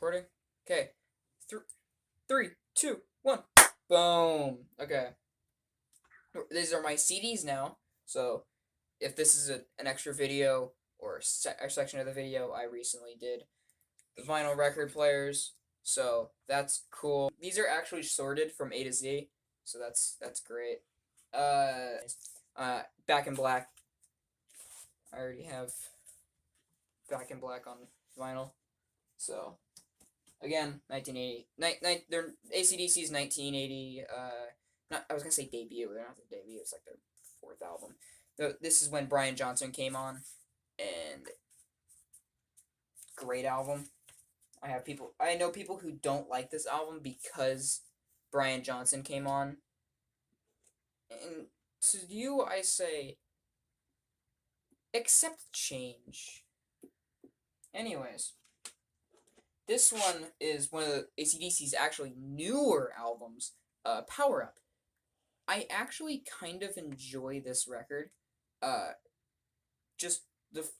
recording? Okay. Three, two, one. Boom. Okay. These are my CDs now. So if this is an extra video or a section of the video, I recently did the vinyl record players. So that's cool. These are actually sorted from A to Z. So that's great. Back in Black. I already have Back in Black on vinyl. So again, 1980. They're AC/DC's 1980. I was gonna say debut. They're not their debut. It's like their fourth album. This is when Brian Johnson came on, and great album. I know people who don't like this album because Brian Johnson came on. And to you, I say, accept change. Anyways. This one is one of the AC/DC's actually newer albums, Power Up. I actually kind of enjoy this record, just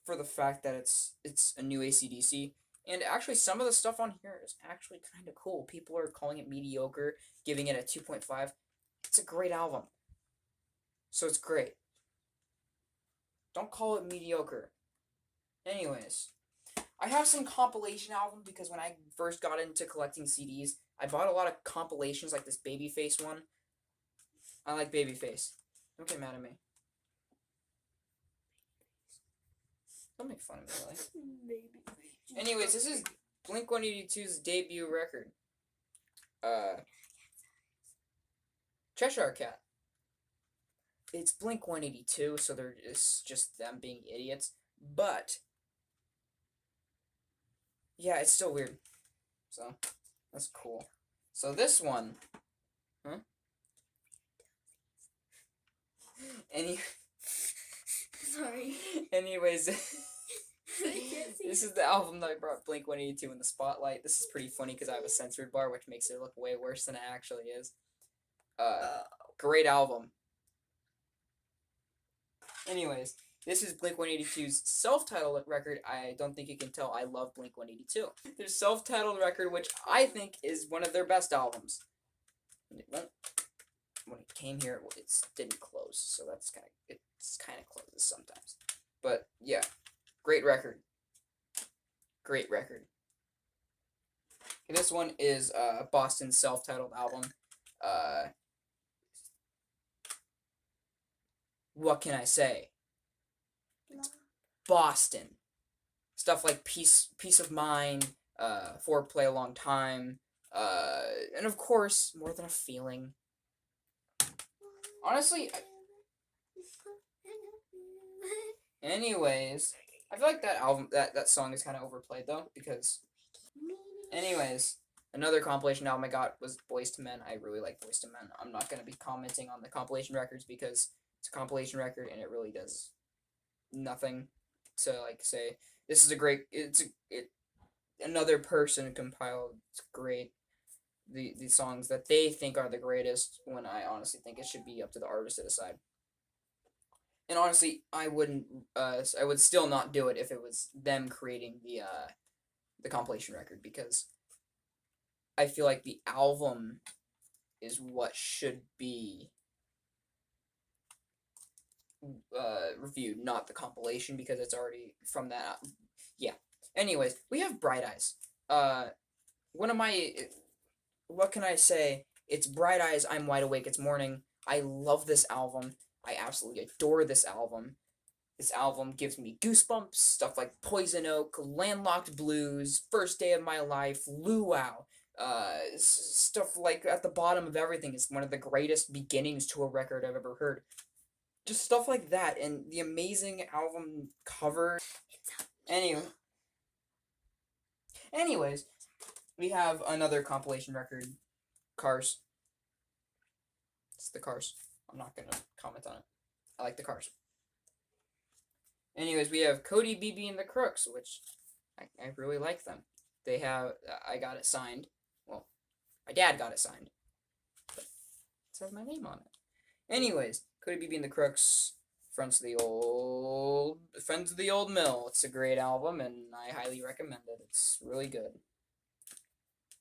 for the fact that it's a new AC/DC, and actually some of the stuff on here is actually kind of cool. People are calling it mediocre, giving it a 2.5. It's a great album, so it's great. Don't call it mediocre. Anyways. I have some compilation albums because when I first got into collecting CDs, I bought a lot of compilations like this Babyface one. I like Babyface. Don't get mad at me. Don't make fun of me, really. Anyways, this is Blink-182's debut record. Cheshire Cat. It's Blink-182, so it's just them being idiots. But yeah, it's still weird. So, that's cool. So this one, huh? Sorry. Anyways, this is the album that I brought Blink-182 in the spotlight. This is pretty funny because I have a censored bar, which makes it look way worse than it actually is. Great album. Anyways. This is Blink-182's self-titled record. I don't think you can tell I love Blink-182. Their self-titled record, which I think is one of their best albums. When it came here, it didn't close, so it's kind of closes sometimes. But yeah, great record. Great record. And this one is Boston's self-titled album. What can I say? Boston. Stuff like Piece of Mind, Foreplay a Long Time, and of course, More Than a Feeling. Honestly, anyways, I feel like that song is kind of overplayed though, because anyways, another compilation album I got was Boyz II Men. I really like Boyz II Men. I'm not going to be commenting on the compilation records because it's a compilation record and it really does nothing to like say this is a great another person compiled great the songs that they think are the greatest, when I honestly think it should be up to the artist to decide. And honestly, I would still not do it if it was them creating the compilation record, because I feel like the album is what should be reviewed, not the compilation, because it's already from that. Yeah. Anyways, we have Bright Eyes. One of my, what can I say? It's Bright Eyes, I'm Wide Awake, It's Morning. I love this album. I absolutely adore this album. This album gives me goosebumps. Stuff like Poison Oak, Landlocked Blues, First Day of My Life, Luau. Stuff like At the Bottom of Everything is one of the greatest beginnings to a record I've ever heard. Just stuff like that, and the amazing album cover. Anyways, we have another compilation record, Cars. It's the Cars. I'm not gonna comment on it. I like the Cars. Anyways, we have Cody, BB, and the Crooks, which I really like them. They have, I got it signed. Well, my dad got it signed. But it says my name on it. Anyways, Cody, BB, and the Crooks, Friends of the Old Mill. It's a great album, and I highly recommend it. It's really good.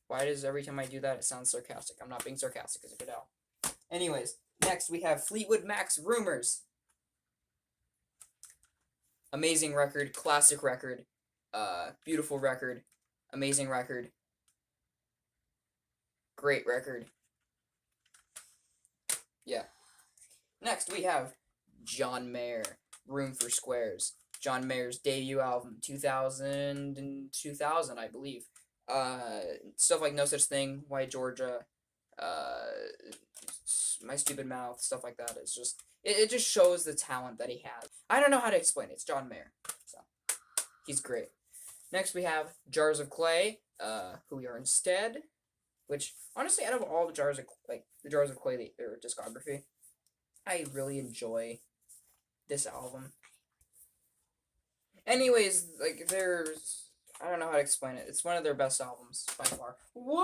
Why does every time I do that it sounds sarcastic? I'm not being sarcastic, as you could tell. Anyways, next we have Fleetwood Mac's Rumors. Amazing record, classic record, beautiful record, amazing record, great record. Yeah. Next we have John Mayer, Room for Squares. John Mayer's debut album, 2000, I believe. Stuff like No Such Thing, White Georgia, uh, My Stupid Mouth, stuff like that. It's just, it just shows the talent that he has. I don't know how to explain it. It's John Mayer, so he's great. Next we have Jars of Clay, Who We Are Instead, which honestly, out of all the Jars of Clay, their discography, I really enjoy this album. Anyways, like I don't know how to explain it. It's one of their best albums by far. Whoa!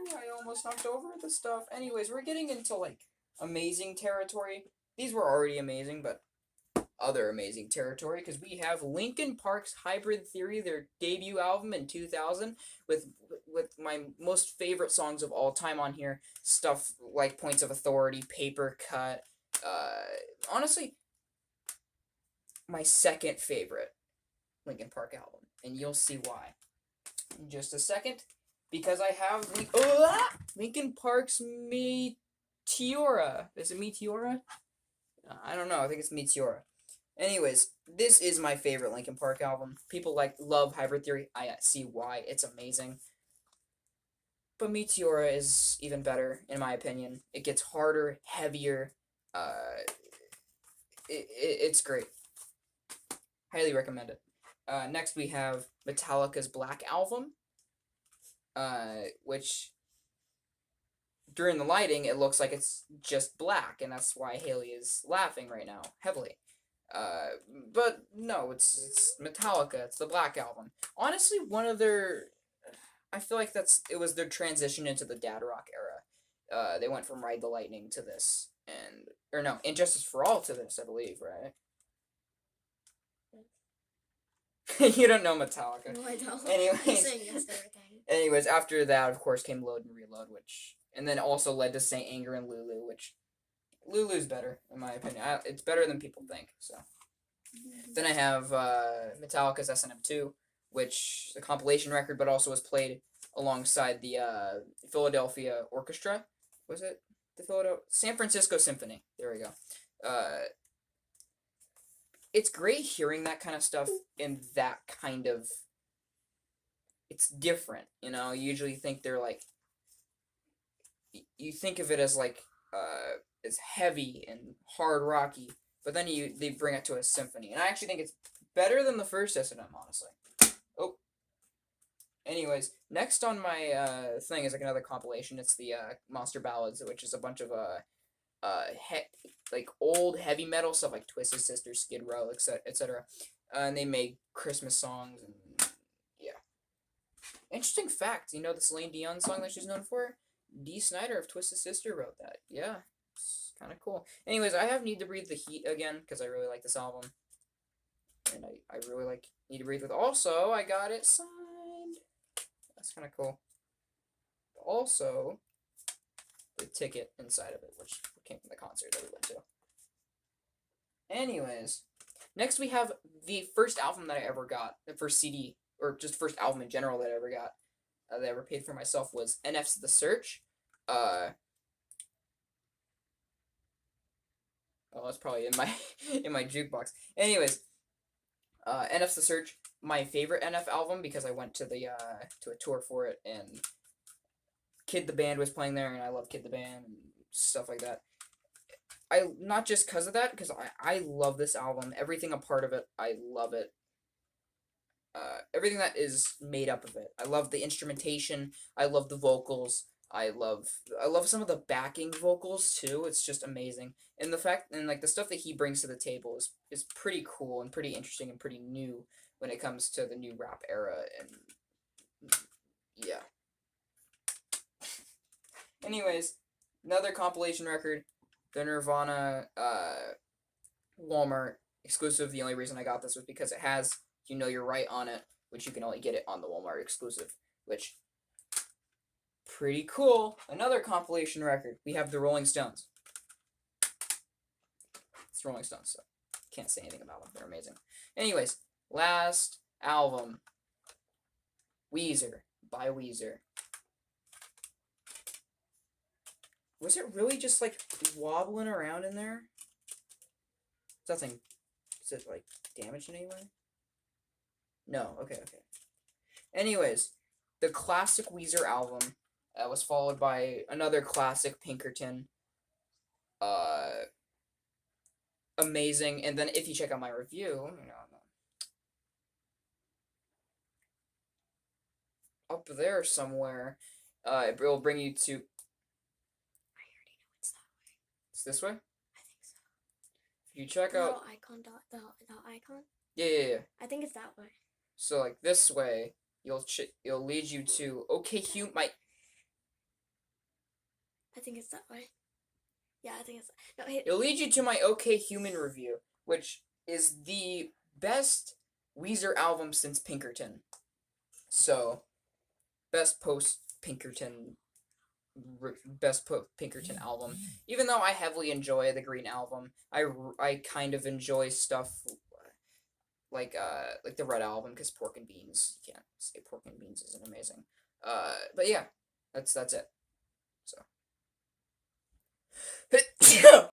I almost knocked over the stuff. Anyways, we're getting into like amazing territory. These were already amazing, but other amazing territory because we have Linkin Park's Hybrid Theory, their debut album in 2000, with my most favorite songs of all time on here. Stuff like Points of Authority, Paper Cut. Honestly, my second favorite Linkin Park album, and you'll see why in just a second. Because I have Linkin Park's Meteora. Is it Meteora? I don't know. I think it's Meteora. Anyways, this is my favorite Linkin Park album. People love Hybrid Theory. I see why. It's amazing. But Meteora is even better, in my opinion. It gets harder, heavier. It's great. Highly recommend it. Next we have Metallica's Black Album, which during the lighting it looks like it's just black, and that's why Haley is laughing right now heavily. But no, it's Metallica. It's the Black Album. Honestly, I feel like it was their transition into the dad rock era. They went from Ride the Lightning to this, Injustice for All to this, I believe, right? You don't know Metallica. No, I don't. Anyways, You're saying yes to everything. Anyways, after that, of course, came Load and Reload, and then also led to Saint Anger and Lulu, which Lulu's better, in my opinion. It's better than people think, so. Then I have Metallica's S&M2, which is a compilation record, but also was played alongside the Philadelphia Orchestra. Was it the San Francisco Symphony? There we go. It's great hearing that kind of stuff in that kind of. It's different, you know. You usually think they're like. You think of it as like as heavy and hard rocky, but then they bring it to a symphony, and I actually think it's better than the first S&M, honestly. Oh. Anyways, next on my thing is like another compilation. It's the Monster Ballads, which is a bunch of like old heavy metal stuff like Twisted Sister, Skid Row, etc. And they made Christmas songs and yeah. Interesting fact, you know the Celine Dion song that she's known for? Dee Snider of Twisted Sister wrote that. Yeah, it's kind of cool. Anyways, I have Need to Breathe the Heat again because I really like this album. And I really like Need to Breathe with. Also, I got it signed. That's kind of cool. Also, the ticket inside of it, which came from the concert that we went to. Anyways, next we have the first album that I ever got, the first CD, or just first album in general that I ever got, that I ever paid for myself was NF's The Search. Oh, that's probably in my in my jukebox. Anyways, NF's The Search, my favorite NF album because I went to to a tour for it, and Kid the Band was playing there, and I love Kid the Band and stuff like that. Not just because of that, because I love this album. Everything a part of it, I love it. Everything that is made up of it. I love the instrumentation. I love the vocals. I love some of the backing vocals too. It's just amazing. And the stuff that he brings to the table is pretty cool and pretty interesting and pretty new when it comes to the new rap era, and yeah. Anyways, another compilation record, the Nirvana Walmart exclusive. The only reason I got this was because it has You Know You're Right on it, which you can only get it on the Walmart exclusive, which Pretty cool. Another compilation record. We have the Rolling Stones. It's Rolling Stones, so can't say anything about them. They're amazing. Anyways, last album. Weezer by Weezer. Was it really just like wobbling around in there? Nothing. Is it like damaged in any way? No. Okay. Anyways, the classic Weezer album was followed by another classic Pinkerton. Amazing. And then if you check out my review, up there somewhere, it will bring you to. I already know it's that way. It's this way. I think so. If you check The out. little icon, the icon. Yeah. I think it's that way. So like this way, it'll lead you to my. I think it's that way. Yeah, I think it's no. It'll lead you to my OK Human review, which is the best Weezer album since Pinkerton. So, best post Pinkerton album. Even though I heavily enjoy the Green Album, I kind of enjoy stuff like the Red Album because Pork and Beans. You can't say Pork and Beans isn't amazing. But yeah, that's it. So.